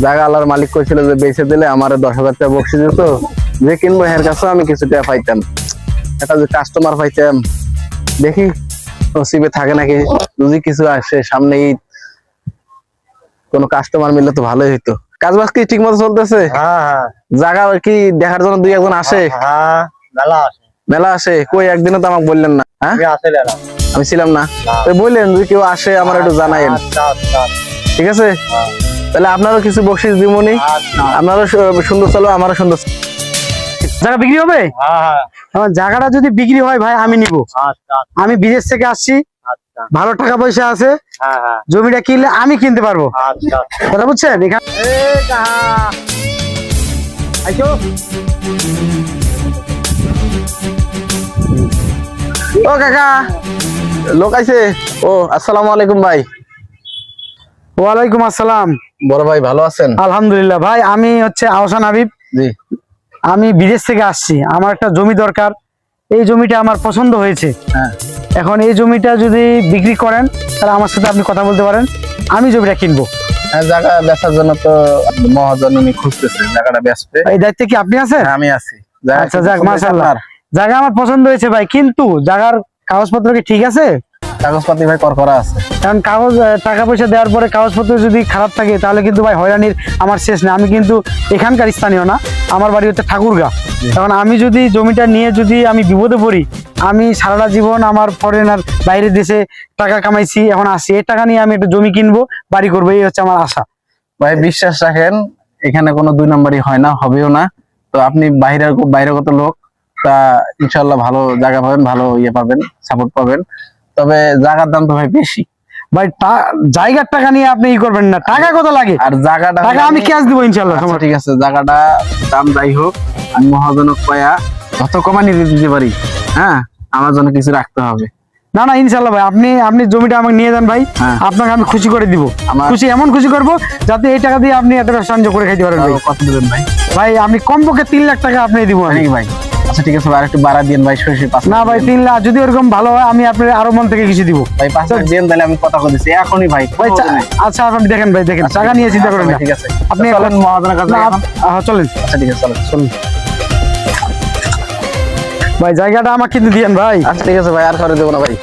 জায়গা আল্লাহর মালিক কইছিল যে বেচে দিলে আমার 10,000 টাকা বকশিস দিত, যে কিনবো এর কাছে আমি কিছু টাকা পাইতাম, এটা যে কাস্টমার পাইতাম। দেখি নসিবে থাকে নাকি, যদি কিছু আসে সামনে ঈদ, কোনো কাস্টমার মিললে তো ভালোই হইতো। কাজ বাজ কি ঠিক মতো চলতেছে? জায়গা কি দেখার জন্য 2-1 আসে? মেলা আসে? কই একদিনও তো আমাকে বললেন না। হ্যাঁ আমি ছিলাম না, বললেন যদি কেউ আসে আমার একটু জানাইন। ঠিক আছে, তাহলে আপনারও কিছু বকশিস দিমনি, আপনারও সুন্দর চলো, আমারও সুন্দর। জায়গা বিক্রি হবে? আমার জায়গাটা যদি বিক্রি হয় ভাই আমি নিব। আমি বিদেশ থেকে আসছি, ভালো টাকা পয়সা আছে, জমিটা কিনলে আমি কিনতে পারবো। কথা বুঝছেন? ও কাকা, লোক আইছে। ও আসসালামু আলাইকুম ভাই। ওয়ালাইকুম আসসালাম। বড় ভাই ভালো আছেন? আলহামদুলিল্লাহ ভাই, আমি হচ্ছে আহসান হাবিব। জি, আমি বিদেশ থেকে আসছি, আমার একটা জমি দরকার। এই জমিটা আমার পছন্দ হয়েছে। হ্যাঁ, এখন এই জমিটা যদি বিক্রি করেন তাহলে আমার সাথে আপনি কথা বলতে পারেন, আমি জমিটা কিনবো। হ্যাঁ, জায়গা বেচার জন্য তো মহাজন উনি খুঁজতেছে জায়গাটা বেচবে। এই দায়িত্বে কি আপনি আছেন? হ্যাঁ, আমি আছি। আচ্ছা যাক, মাশাআল্লাহ। জায়গা আমার পছন্দ হয়েছে ভাই, কিন্তু জায়গার কাগজপত্র কি ঠিক আছে? কাগজপাতি ভাই করা আছে, কারণ কাগজ টাকা পয়সা দেওয়ার পরে কাগজপত্র যদি খারাপ থাকে তাহলে কিন্তু ভাই হয়রানির আমার শেষ নেই। আমি কিন্তু এখানকার স্থানীয় না, আমার বাড়ি হচ্ছে ঠাকুরগাঁ। এখন আমি যদি জমিটা নিয়ে যদি আমি বিপদে পড়ি, আমি সারাটা জীবন আমার ফরেনার বাইরের দেশে টাকা কামাইছি, এখন আসি এই টাকা নিয়ে আমি একটা জমি কিনবো, বাড়ি করবো, এই হচ্ছে আমার আশা। ভাই বিশ্বাস রাখেন, এখানে কোনো 2 নম্বরই হয় না, হবেও না। তো আপনি বাইরেগত লোক, তা ইনশাল্লাহ ভালো জায়গা পাবেন, ভালো ইয়ে পাবেন, সাপোর্ট পাবেন। তবে জায়গার দাম তো ভাই বেশি ভাই। জায়গার টাকা নিয়ে আপনি ই করবেন না, টাকা কত লাগে? আর জায়গাটা টাকা আমি ক্যাশ দিব ইনশাল্লাহ। আচ্ছা, ঠিক আছে, জায়গাটা দাম যাই হোক, আমি মহাজনক পায়া যত কমানি দিতে পারি, হ্যাঁ, আমার জন্য কিছু রাখতে হবে। না না ইনশাল্লাহ ভাই, আপনি জমিটা আমাকে নিয়ে যান ভাই, হ্যাঁ। আপনাকে আমি খুশি করে দিব। খুশি এমন খুশি করবো যাতে এই টাকা দিয়ে আপনি একটা ব্যবসা বাণিজ্য করে খাইতে পারেন ভাই। কত দেবেন ভাই? ভাই আমি কমপক্ষে 3 লাখ টাকা আপনি দিব ভাই। আচ্ছা ঠিক আছে ভাই, আর একটু বাড়া দিন ভাই। না ভাই 3 লাখ যদি ওরকম ভালো হয় আমি আপনার আরো মন থেকে কিছু দিব ভাই। 5 লাখ দিন, তাহলে আমি কথা বলতেছি এখনই ভাই। আচ্ছা আপনি দেখেন ভাই, দেখেন টাকা নিয়ে চিন্তা করেন না। ঠিক আছে, আপনি চলেন মহাজনের কাছে চলেন। আচ্ছা ঠিক আছে, চলেন ভাই, জায়গাটা আমাকে কিন্তু দিয়েন ভাই। আচ্ছা ঠিক আছে ভাই, আর করে দেবো না ভাই।